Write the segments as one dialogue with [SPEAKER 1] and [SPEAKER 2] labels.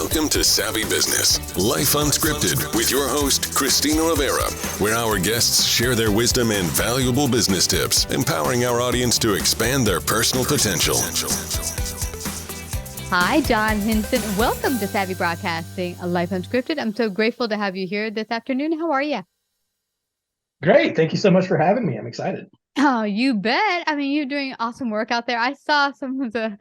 [SPEAKER 1] Welcome to Savvy Business, Life Unscripted, with your host, Christina Rivera, where our guests share their wisdom and valuable business tips, empowering our audience to expand their personal potential.
[SPEAKER 2] Hi, John Hinson. Welcome to Savvy Broadcasting, a Life Unscripted. I'm so grateful to have you here this afternoon. How are you?
[SPEAKER 3] Great. Thank you so much for having me. I'm excited.
[SPEAKER 2] Oh, you bet. I mean, you're doing awesome work out there. I saw some of the,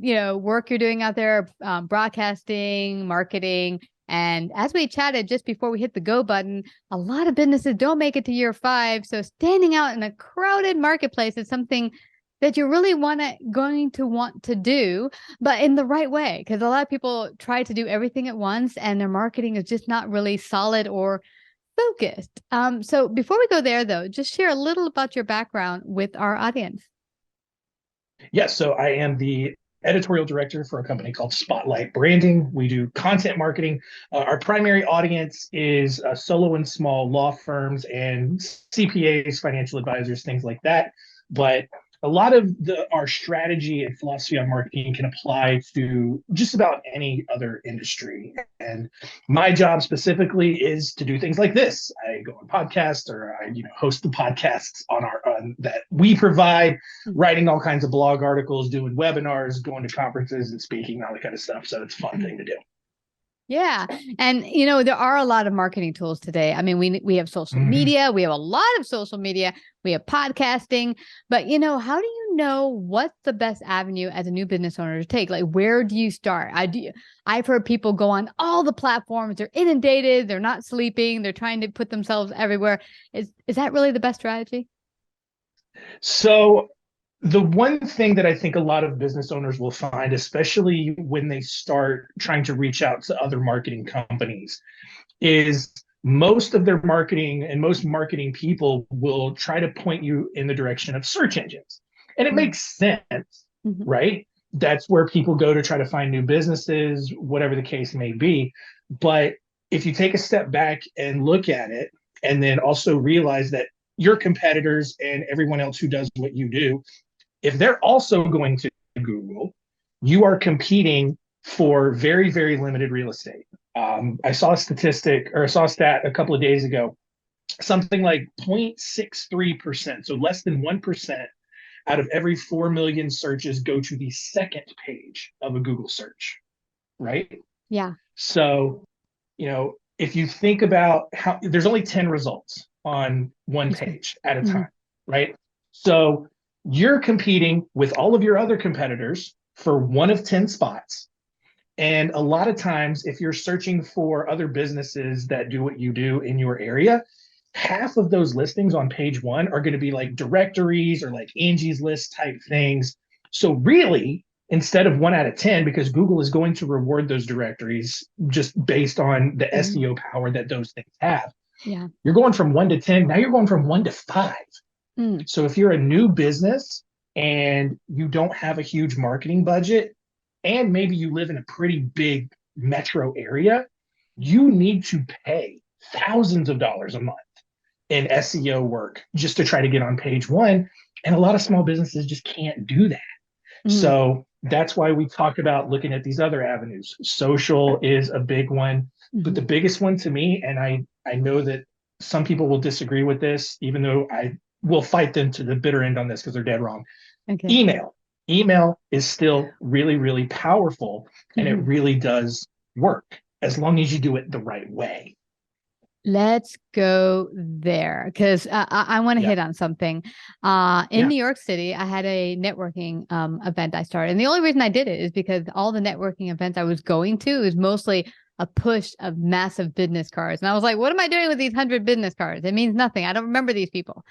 [SPEAKER 2] work you're doing out there, broadcasting, marketing. And as we chatted just before we hit the go button, a lot of businesses don't make it to year 5. So standing out in a crowded marketplace is something that you're really going to want to do, but in the right way. Because a lot of people try to do everything at once and their marketing is just not really solid or focused. So before we go there, though, just share a little about your background with our audience.
[SPEAKER 3] Yes. So I am the editorial director for a company called Spotlight Branding. We do content marketing. Our primary audience is solo and small law firms and CPAs, financial advisors, things like that. But a lot of our strategy and philosophy on marketing can apply to just about any other industry. And my job specifically is to do things like this. I go on podcasts, or I host the podcasts on that we provide, writing all kinds of blog articles, doing webinars, going to conferences and speaking, all that kind of stuff. So it's a fun thing to do.
[SPEAKER 2] Yeah. And, there are a lot of marketing tools today. I mean, we have social media, we have a lot of social media, we have podcasting, but, how do you know what's the best avenue as a new business owner to take? Like, where do you start? I've heard people go on all the platforms. They're inundated. They're not sleeping. They're trying to put themselves everywhere. Is that really the best strategy?
[SPEAKER 3] So the one thing that I think a lot of business owners will find, especially when they start trying to reach out to other marketing companies, is most of their marketing and most marketing people will try to point you in the direction of search engines. And it makes sense, right? That's where people go to try to find new businesses, whatever the case may be. But if you take a step back and look at it, and then also realize that your competitors and everyone else who does what you do, if they're also going to Google, you are competing for very, very limited real estate. I saw a stat a couple of days ago, something like 0.63%, so less than 1% out of every 4 million searches go to the second page of a Google search, right?
[SPEAKER 2] Yeah.
[SPEAKER 3] So, if you think about how there's only 10 results on one page at a time, right? So you're competing with all of your other competitors for one of 10 spots. And a lot of times, if you're searching for other businesses that do what you do in your area, half of those listings on page 1 are going to be like directories or like Angie's List type things. So really, instead of 1 out of 10, because Google is going to reward those directories just based on the SEO power that those things have.
[SPEAKER 2] Yeah.
[SPEAKER 3] You're going from 1 to 10. Now you're going from 1 to 5. So if you're a new business and you don't have a huge marketing budget, and maybe you live in a pretty big metro area, you need to pay thousands of dollars a month in SEO work just to try to get on page 1. And a lot of small businesses just can't do that. So that's why we talk about looking at these other avenues. Social is a big one, but the biggest one to me, and I know that some people will disagree with this, even though I will fight them to the bitter end on this because they're dead wrong. Okay. Email is still really, really powerful, and it really does work as long as you do it the right way.
[SPEAKER 2] Let's go there, because I want to hit on something. In New York City, I had a networking event I started. And the only reason I did it is because all the networking events I was going to is mostly a push of massive business cards. And I was like, what am I doing with these 100 business cards? It means nothing. I don't remember these people.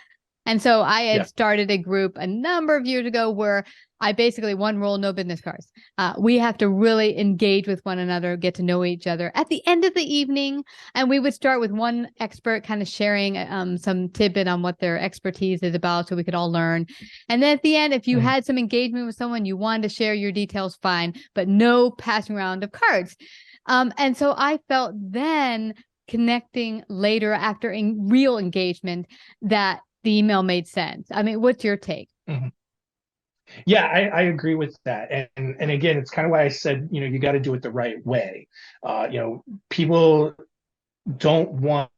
[SPEAKER 2] And so I had started a group a number of years ago where I basically, one rule, no business cards. We have to really engage with one another, get to know each other at the end of the evening. And we would start with one expert kind of sharing some tidbit on what their expertise is about so we could all learn. And then at the end, if you had some engagement with someone, you wanted to share your details, fine, but no passing around of cards. And so I felt then connecting later after real engagement that the email made sense. I mean, what's your take?
[SPEAKER 3] Yeah, I agree with that. And again, it's kind of why I said, you got to do it the right way. People don't want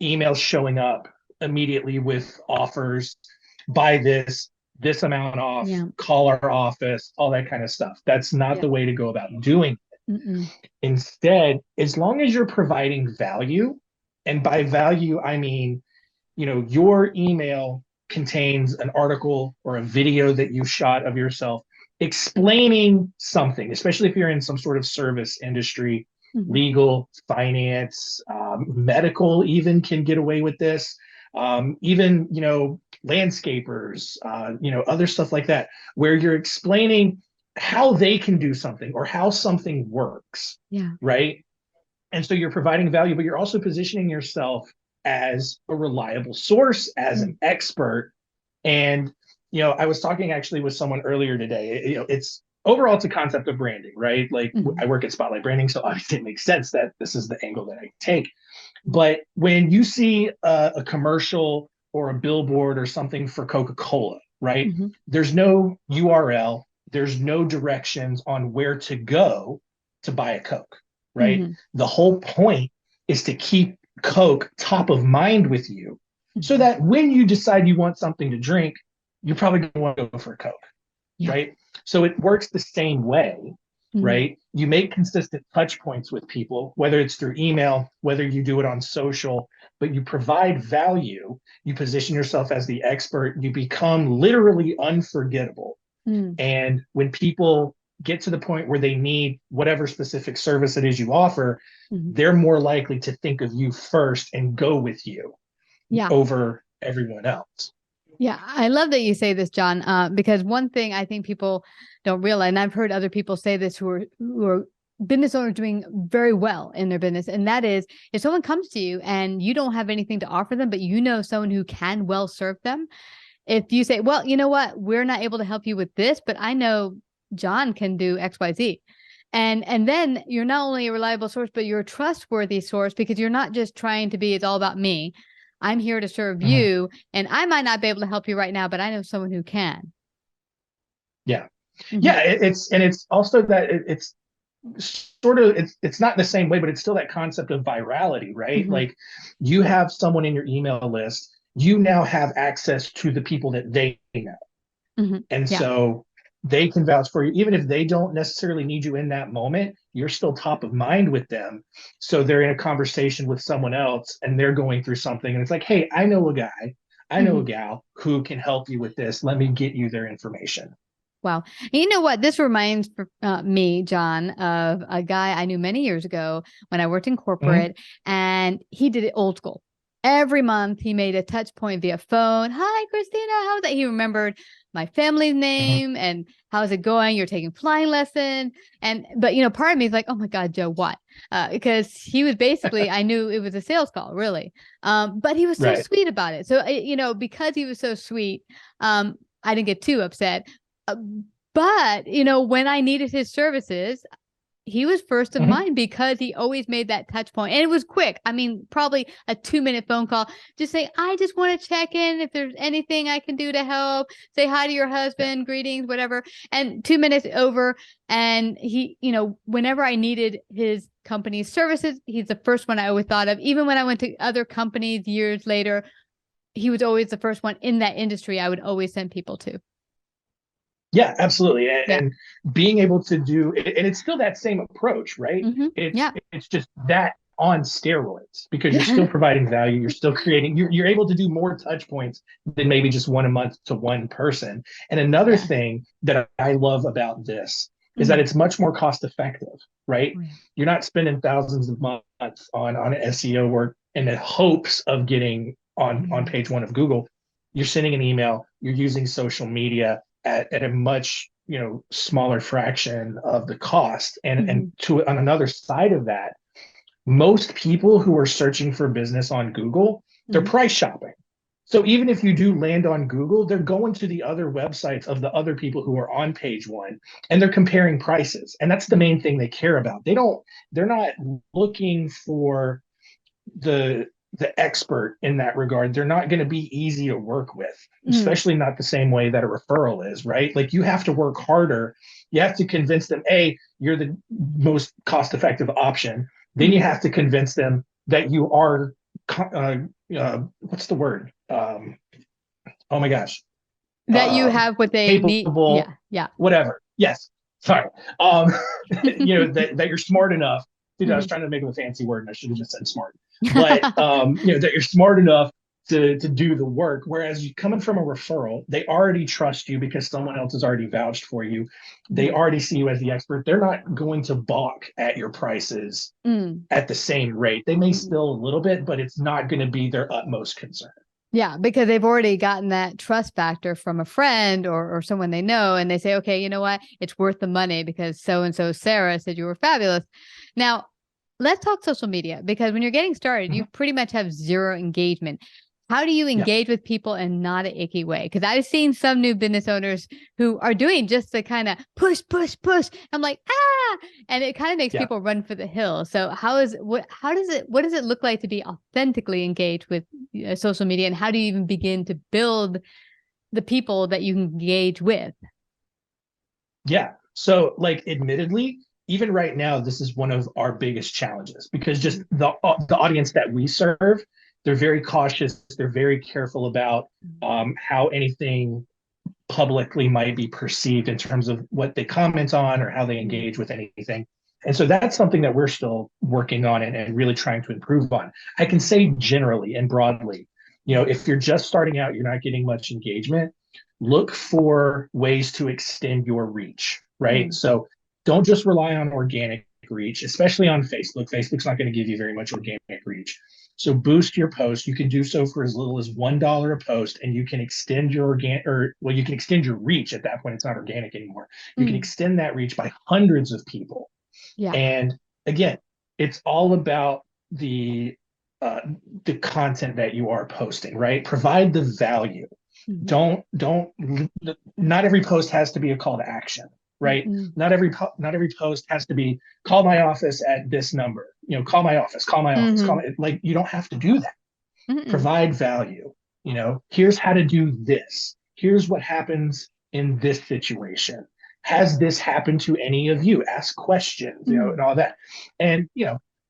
[SPEAKER 3] emails showing up immediately with offers, buy this amount off,
[SPEAKER 2] Yeah.
[SPEAKER 3] call our office, all that kind of stuff. That's not
[SPEAKER 2] Yeah.
[SPEAKER 3] the way to go about doing
[SPEAKER 2] Mm-mm.
[SPEAKER 3] it. Instead, as long as you're providing value, and by value, I mean, your email contains an article or a video that you shot of yourself explaining something, especially if you're in some sort of service industry,
[SPEAKER 2] Mm-hmm.
[SPEAKER 3] legal, finance, medical, even can get away with this. Even, landscapers, other stuff like that, where you're explaining how they can do something or how something works,
[SPEAKER 2] Yeah.
[SPEAKER 3] right? And so you're providing value, but you're also positioning yourself as a reliable source, as
[SPEAKER 2] Mm.
[SPEAKER 3] an expert. And, I was talking actually with someone earlier today. It's overall, it's a concept of branding, right? Like
[SPEAKER 2] Mm-hmm.
[SPEAKER 3] I work at Spotlight Branding, so obviously it makes sense that this is the angle that I take. But when you see a commercial or a billboard or something for Coca-Cola, right?
[SPEAKER 2] Mm-hmm.
[SPEAKER 3] There's no URL, there's no directions on where to go to buy a Coke, right?
[SPEAKER 2] Mm-hmm.
[SPEAKER 3] The whole point is to keep Coke top of mind with you so
[SPEAKER 2] Mm-hmm.
[SPEAKER 3] that when you decide you want something to drink, you're probably going to want to go for a Coke,
[SPEAKER 2] Yeah.
[SPEAKER 3] right? So it works the same way,
[SPEAKER 2] Mm-hmm.
[SPEAKER 3] right? You make consistent touch points with people, whether it's through email, whether you do it on social, but you provide value, you position yourself as the expert, you become literally unforgettable.
[SPEAKER 2] Mm.
[SPEAKER 3] And when people get to the point where they need whatever specific service it is you offer,
[SPEAKER 2] Mm-hmm.
[SPEAKER 3] they're more likely to think of you first and go with you
[SPEAKER 2] Yeah.
[SPEAKER 3] over everyone else.
[SPEAKER 2] Yeah, I love that you say this, John, because one thing I think people don't realize, and I've heard other people say this who are business owners doing very well in their business, and that is if someone comes to you and you don't have anything to offer them, but you know someone who can well serve them, if you say, well, you know what, we're not able to help you with this, but I know John can do XYZ. And then you're not only a reliable source, but you're a trustworthy source because you're not just trying to be, it's all about me. I'm here to serve
[SPEAKER 3] Mhm.
[SPEAKER 2] you, and I might not be able to help you right now, but I know someone who can.
[SPEAKER 3] Yeah.
[SPEAKER 2] Mm-hmm.
[SPEAKER 3] Yeah. It's also that it's sort of it's not the same way, but it's still that concept of virality, right?
[SPEAKER 2] Mm-hmm.
[SPEAKER 3] Like you have someone in your email list, you now have access to the people that they know.
[SPEAKER 2] Mm-hmm.
[SPEAKER 3] And
[SPEAKER 2] Yeah.
[SPEAKER 3] so they can vouch for you, even if they don't necessarily need you in that moment, you're still top of mind with them. So they're in a conversation with someone else and they're going through something. And it's like, hey, I know a guy, I know
[SPEAKER 2] Mm-hmm.
[SPEAKER 3] a gal who can help you with this. Let me get you their information.
[SPEAKER 2] Wow. And you know what? This reminds me, John, of a guy I knew many years ago when I worked in
[SPEAKER 3] Mhm.
[SPEAKER 2] corporate, and he did it old school. Every month, he made a touch point via phone. Hi, Christina. How's that? He remembered my family's
[SPEAKER 3] Mhm.
[SPEAKER 2] name and how's it going? You're taking flying lesson. But part of me is like, oh my God, Joe, what? Because he was basically, I knew it was a sales call, really. But he was so
[SPEAKER 3] Right.
[SPEAKER 2] sweet about it. So, because he was so sweet, I didn't get too upset. Uh, but when I needed his services, he was first in
[SPEAKER 3] Mhm.
[SPEAKER 2] mind because he always made that touch point, and it was quick. I mean, probably a 2-minute phone call. Just say, I just want to check in if there's anything I can do to help. Say hi to your
[SPEAKER 3] Yeah.
[SPEAKER 2] husband, greetings, whatever. And 2 minutes over. And he, whenever I needed his company's services, he's the first one I always thought of. Even when I went to other companies years later, he was always the first one in that industry I would always send people to.
[SPEAKER 3] Yeah, absolutely. And,
[SPEAKER 2] Yeah.
[SPEAKER 3] and being able to do, and it's still that same approach, right?
[SPEAKER 2] Mm-hmm.
[SPEAKER 3] It's
[SPEAKER 2] Yeah.
[SPEAKER 3] it's just that on steroids because you're still
[SPEAKER 2] Yeah.
[SPEAKER 3] providing value, you're still creating, you're able to do more touch points than maybe just one a month to one person. And another
[SPEAKER 2] Yeah.
[SPEAKER 3] thing that I love about this is that
[SPEAKER 2] Mm-hmm.
[SPEAKER 3] it's much more cost effective, right?
[SPEAKER 2] Oh, yeah.
[SPEAKER 3] You're not spending thousands of months on SEO work in the hopes of getting on
[SPEAKER 2] Yeah.
[SPEAKER 3] page one of Google. You're sending an email, you're using social media at a much smaller fraction of the cost. And
[SPEAKER 2] Mm-hmm.
[SPEAKER 3] to on another side of that, most people who are searching for business on Google, they're
[SPEAKER 2] Mm-hmm.
[SPEAKER 3] price shopping. So even if you do land on Google, they're going to the other websites of the other people who are on page one and they're comparing prices. And that's the
[SPEAKER 2] Mm-hmm.
[SPEAKER 3] main thing they care about. They're not looking for the the expert in that regard, they're not going to be easy to work with,
[SPEAKER 2] Mm.
[SPEAKER 3] especially not the same way that a referral is, right? Like you have to work harder. You have to convince them, A, you're the most cost-effective option. Then you have to convince them that you are, what's the word? Oh my gosh.
[SPEAKER 2] That you have what they need.
[SPEAKER 3] Capable,
[SPEAKER 2] Yeah.
[SPEAKER 3] whatever. Yes. Sorry. That you're smart enough. Dude, I was trying to make it a fancy word and I should have just said smart. But that you're smart enough to do the work. Whereas you coming from a referral, they already trust you because someone else has already vouched for you. They already see you as the expert. They're not going to balk at your prices at the same rate. They may still a little bit, but it's not going to be their utmost concern.
[SPEAKER 2] Yeah, because they've already gotten that trust factor from a friend or someone they know, and they say, okay, you know what? It's worth the money because so-and-so Sarah said you were fabulous. Now, let's talk social media, because when you're getting started, you pretty much have zero engagement. How do you engage with people in not an icky way? Because I've seen some new business owners who are doing just the kind of push. I'm like, and it kind of makes people run for the hill. So what does it look like to be authentically engaged with social media, and how do you even begin to build the people that you can engage with?
[SPEAKER 3] Yeah. So like, admittedly, even right now, this is one of our biggest challenges because just the audience that we serve, they're very cautious. They're very careful about how anything publicly might be perceived in terms of what they comment on or how they engage with anything. And so that's something that we're still working on and really trying to improve on. I can say generally and broadly, if you're just starting out, you're not getting much engagement, look for ways to extend your reach, right? So don't just rely on organic reach, especially on Facebook. Facebook's not going to give you very much organic reach. So boost your post. You can do so for as little as $1 a post, and you can extend your you can extend your reach. At that point, it's not organic anymore. You can extend that reach by hundreds of people.
[SPEAKER 2] Yeah.
[SPEAKER 3] And again, it's all about the content that you are posting, right? Provide the value. Don't not every post has to be a call to action, right? Not every post has to be call my office at this number, call my office, like, you don't have to do that. Provide value. Here's how to do this. Here's what happens in this situation. Has this happened to any of you? Ask questions, and all that. And,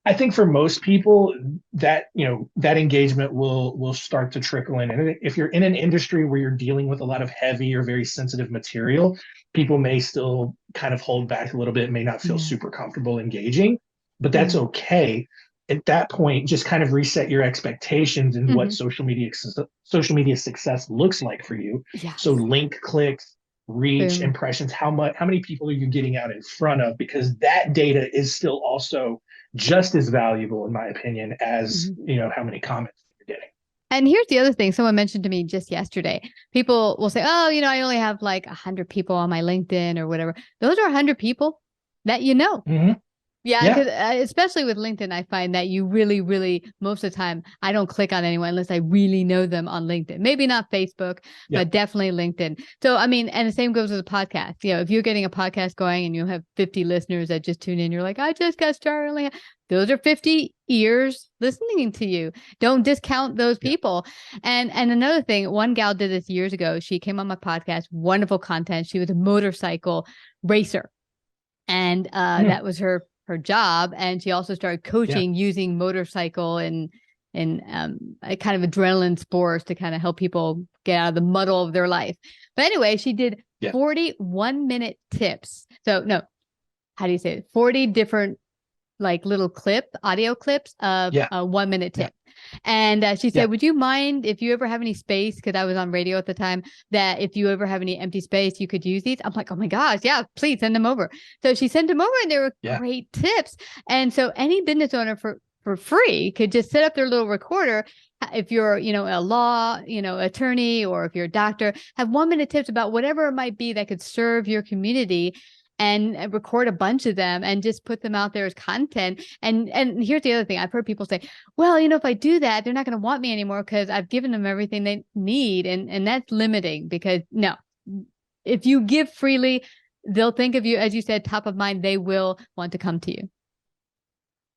[SPEAKER 3] I think for most people that, that engagement will start to trickle in. And if you're in an industry where you're dealing with a lot of heavy or very sensitive material, people may still kind of hold back a little bit, may not feel super comfortable engaging, but that's okay. At that point, just kind of reset your expectations and what social media success looks like for you.
[SPEAKER 2] Yes.
[SPEAKER 3] So link clicks, reach,
[SPEAKER 2] Boom.
[SPEAKER 3] impressions, how many people are you getting out in front of? Because that data is still also just as valuable, in my opinion, as how many comments you're getting.
[SPEAKER 2] And here's the other thing. Someone mentioned to me just yesterday. People will say, oh, I only have like 100 people on my LinkedIn or whatever. Those are 100 people that you know. Yeah, because especially with LinkedIn, I find that you really, really, most of the time, I don't click on anyone unless I really know them on LinkedIn. Maybe not Facebook, but definitely LinkedIn. So, I mean, and the same goes with a podcast. If you're getting a podcast going and you have 50 listeners that just tune in, you're like, I just got started. Those are 50 ears listening to you. Don't discount those people. And another thing, one gal did this years ago. She came on my podcast, wonderful content. She was a motorcycle racer. And that was her job, and she also started coaching using motorcycle and a kind of adrenaline sports to kind of help people get out of the muddle of their life. But anyway, she did 40 1-minute tips. So no, how do you say it? 40 different like little audio clips of a 1-minute tip. And she said, would you mind if you ever have any space? Because I was on radio at the time, that if you ever have any empty space, you could use these. I'm like, oh my gosh, yeah, please send them over. So she sent them over, and they were great tips. And so any business owner for free could just set up their little recorder. If you're, a law, attorney, or if you're a doctor, have 1-minute tips about whatever it might be that could serve your community, and record a bunch of them and just put them out there as content. And here's the other thing. I've heard people say, well, if I do that, they're not going to want me anymore because I've given them everything they need. And that's limiting, because no, if you give freely, they'll think of you, as you said, top of mind. They will want to come to you.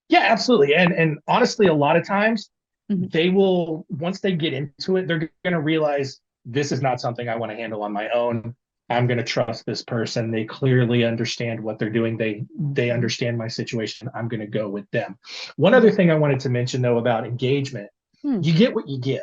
[SPEAKER 3] Yeah, absolutely. And honestly, a lot of times they will, once they get into it, they're going to realize this is not something I want to handle on my own. I'm going to trust this person. They clearly understand what they're doing. They understand my situation. I'm going to go with them. One other thing I wanted to mention, though, about engagement, you get what you give,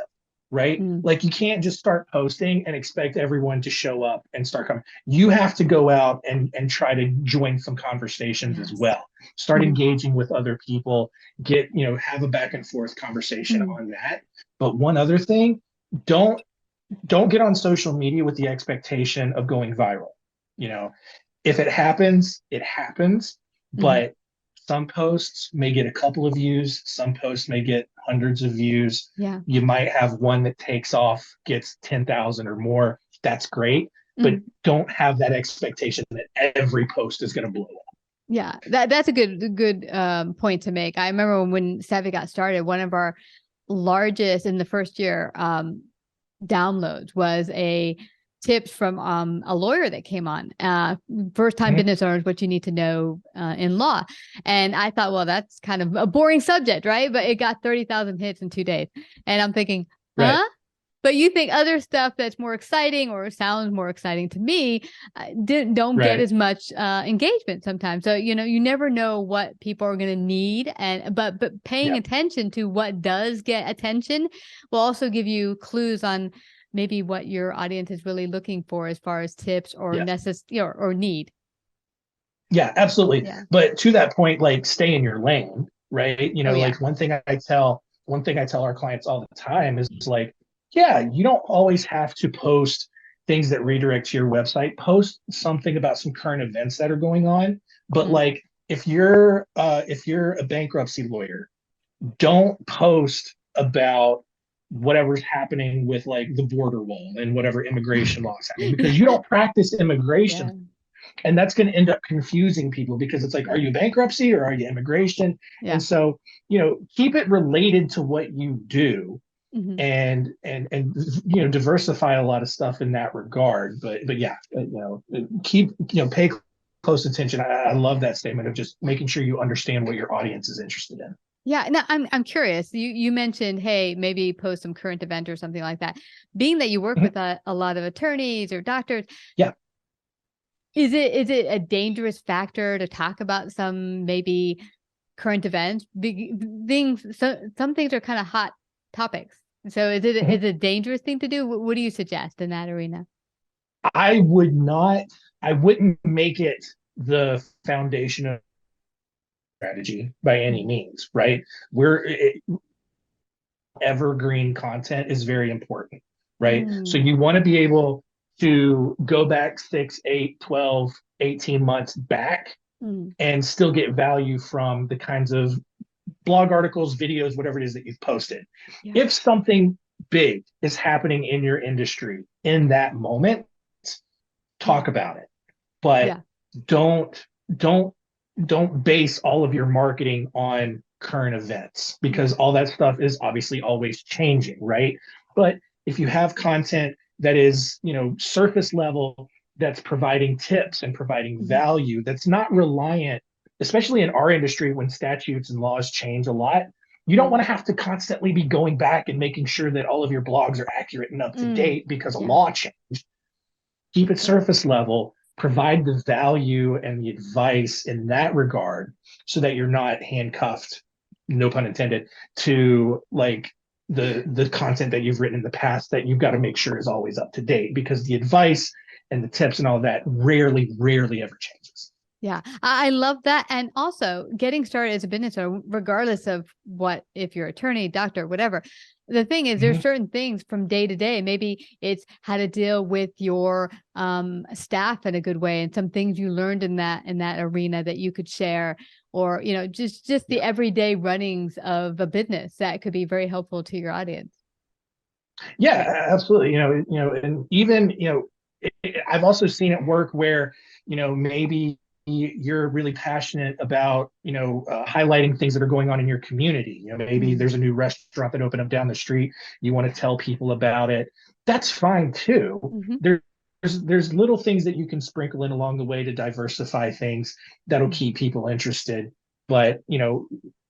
[SPEAKER 3] right? Like, you can't just start posting and expect everyone to show up and start coming. You have to go out and try to join some conversations as well. Start engaging with other people, have a back and forth conversation on that. But one other thing, don't get on social media with the expectation of going viral. If it happens, it happens. But some posts may get a couple of views. Some posts may get hundreds of views.
[SPEAKER 2] Yeah.
[SPEAKER 3] You might have one that takes off, gets 10,000 or more. That's great. But don't have that expectation that every post is going to blow up.
[SPEAKER 2] Yeah, that's a good point to make. I remember when Savvy got started, one of our largest in the first year downloads was a tips from a lawyer that came on, first time business owners, what you need to know in law. And I thought, well, that's kind of a boring subject, right? But it got 30,000 hits in 2 days. And I'm thinking, huh? Right. But you think other stuff that's more exciting or sounds more exciting to me don't get as much engagement sometimes. So, you never know what people are going to need. But paying attention to what does get attention will also give you clues on maybe what your audience is really looking for as far as tips or or need.
[SPEAKER 3] Yeah, absolutely. Yeah. But to that point, like, stay in your lane, right? Like one thing I tell our clients all the time is like, you don't always have to post things that redirect to your website. Post something about some current events that are going on. But like, if you're a bankruptcy lawyer, don't post about whatever's happening with like the border wall and whatever immigration laws happening, because you don't practice immigration. And that's going to end up confusing people, because it's like, are you bankruptcy or are you immigration? And so, keep it related to what you do. And diversify a lot of stuff in that regard. But pay close attention. I love that statement of just making sure you understand what your audience is interested in.
[SPEAKER 2] Yeah. Now I'm curious. You mentioned, hey, maybe post some current event or something like that. Being that you work with a lot of attorneys or doctors.
[SPEAKER 3] Yeah.
[SPEAKER 2] Is it a dangerous factor to talk about some maybe current events? Some things are kind of hot topics. So is it a dangerous thing to do? What do you suggest in that arena?
[SPEAKER 3] I wouldn't make it the foundation of strategy by any means, right? Evergreen content is very important, right? So you want to be able to go back 6, 8, 12, 18 months back and still get value from the kinds of blog articles, videos, whatever it is that you've posted. Yeah. If something big is happening in your industry in that moment, talk about it. But don't base all of your marketing on current events, because all that stuff is obviously always changing, right? But if you have content that is, surface level, that's providing tips and providing value, that's not reliant, especially in our industry when statutes and laws change a lot, you don't want to have to constantly be going back and making sure that all of your blogs are accurate and up to date because a law changed. Keep it surface level, provide the value and the advice in that regard, so that you're not handcuffed, no pun intended, to like the content that you've written in the past that you've got to make sure is always up to date, because the advice and the tips and all that rarely ever changes.
[SPEAKER 2] Yeah, I love that. And also getting started as a business owner, regardless of if you're attorney, doctor, whatever, the thing is, there's certain things from day to day. Maybe it's how to deal with your staff in a good way, and some things you learned in that arena that you could share, or just the everyday runnings of a business that could be very helpful to your audience.
[SPEAKER 3] Yeah, absolutely. And even I've also seen it work where maybe you're really passionate about highlighting things that are going on in your community. Maybe there's a new restaurant that opened up down the street, you want to tell people about it. That's fine too. There's little things that you can sprinkle in along the way to diversify things that'll keep people interested. But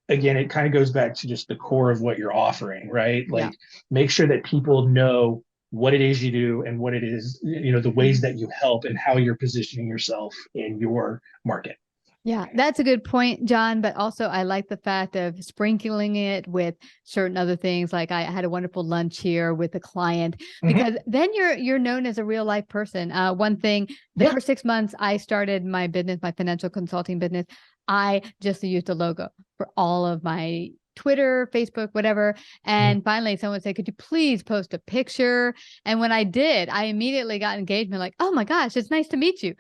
[SPEAKER 3] again, it kind of goes back to just the core of what you're offering, right? Like,
[SPEAKER 2] Yeah.
[SPEAKER 3] make sure that people know what it is you do and what it is, the ways that you help and how you're positioning yourself in your market.
[SPEAKER 2] Yeah, that's a good point, John. But also, I like the fact of sprinkling it with certain other things. Like I had a wonderful lunch here with a client, because then you're known as a real life person. One thing, the first 6 months I started my business, my financial consulting business, I just used a logo for all of my Twitter, Facebook, whatever. And finally, someone said, "Could you please post a picture?" And when I did, I immediately got engagement. Like, "Oh my gosh, it's nice to meet you."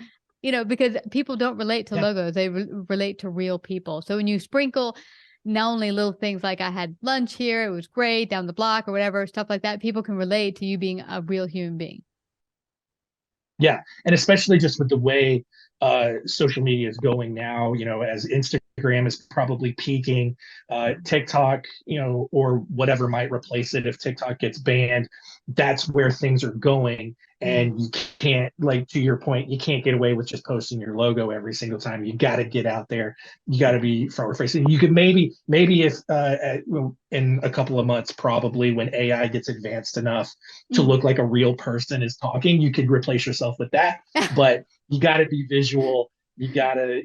[SPEAKER 2] Because people don't relate to logos, they relate to real people. So when you sprinkle not only little things like I had lunch here, it was great, down the block or whatever, stuff like that, people can relate to you being a real human being.
[SPEAKER 3] Yeah. And especially just with the way social media is going now, as Instagram is probably peaking, TikTok, or whatever might replace it if TikTok gets banned, that's where things are going. And you can't, like, to your point, you can't get away with just posting your logo every single time. You got to get out there. You got to be front facing. You could maybe if in a couple of months, probably when AI gets advanced enough to look like a real person is talking, you could replace yourself with that. But you got to be visual. You gotta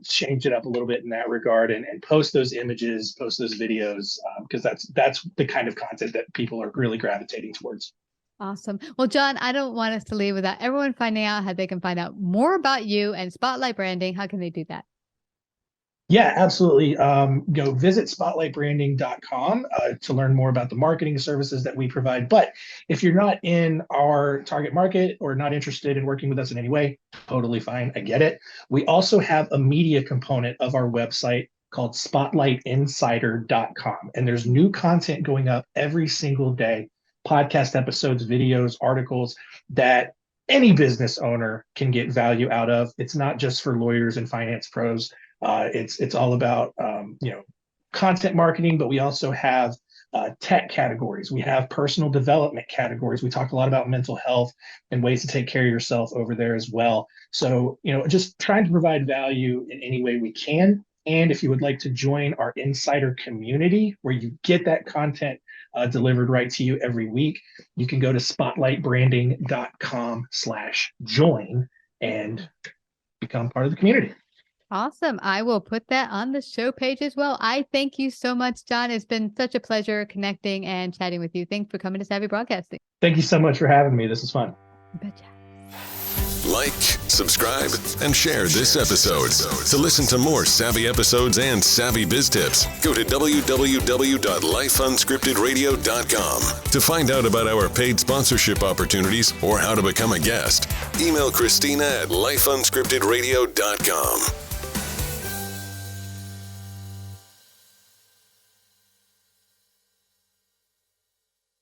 [SPEAKER 3] change it up a little bit in that regard, and post those images, post those videos, because that's the kind of content that people are really gravitating towards.
[SPEAKER 2] Awesome. Well, John, I don't want us to leave without everyone finding out how they can find out more about you and Spotlight Branding. How can they do that?
[SPEAKER 3] Yeah, absolutely. Visit spotlightbranding.com to learn more about the marketing services that we provide. But if you're not in our target market or not interested in working with us in any way, totally fine. I get it. We also have a media component of our website called spotlightinsider.com. And there's new content going up every single day, podcast episodes, videos, articles that any business owner can get value out of. It's not just for lawyers and finance pros. It's all about content marketing, but we also have tech categories. We have personal development categories. We talk a lot about mental health and ways to take care of yourself over there as well. So just trying to provide value in any way we can. And if you would like to join our insider community where you get that content delivered right to you every week, you can go to spotlightbranding.com/join and become part of the community.
[SPEAKER 2] Awesome. I will put that on the show page as well. I thank you so much, John. It's been such a pleasure connecting and chatting with you. Thanks for coming to Savvy Broadcasting.
[SPEAKER 3] Thank you so much for having me. This is fun.
[SPEAKER 2] Betcha.
[SPEAKER 1] Like, subscribe, and share this episode. To listen to more savvy episodes and savvy biz tips, go to www.lifeunscriptedradio.com. To find out about our paid sponsorship opportunities or how to become a guest, email Christina at lifeunscriptedradio.com.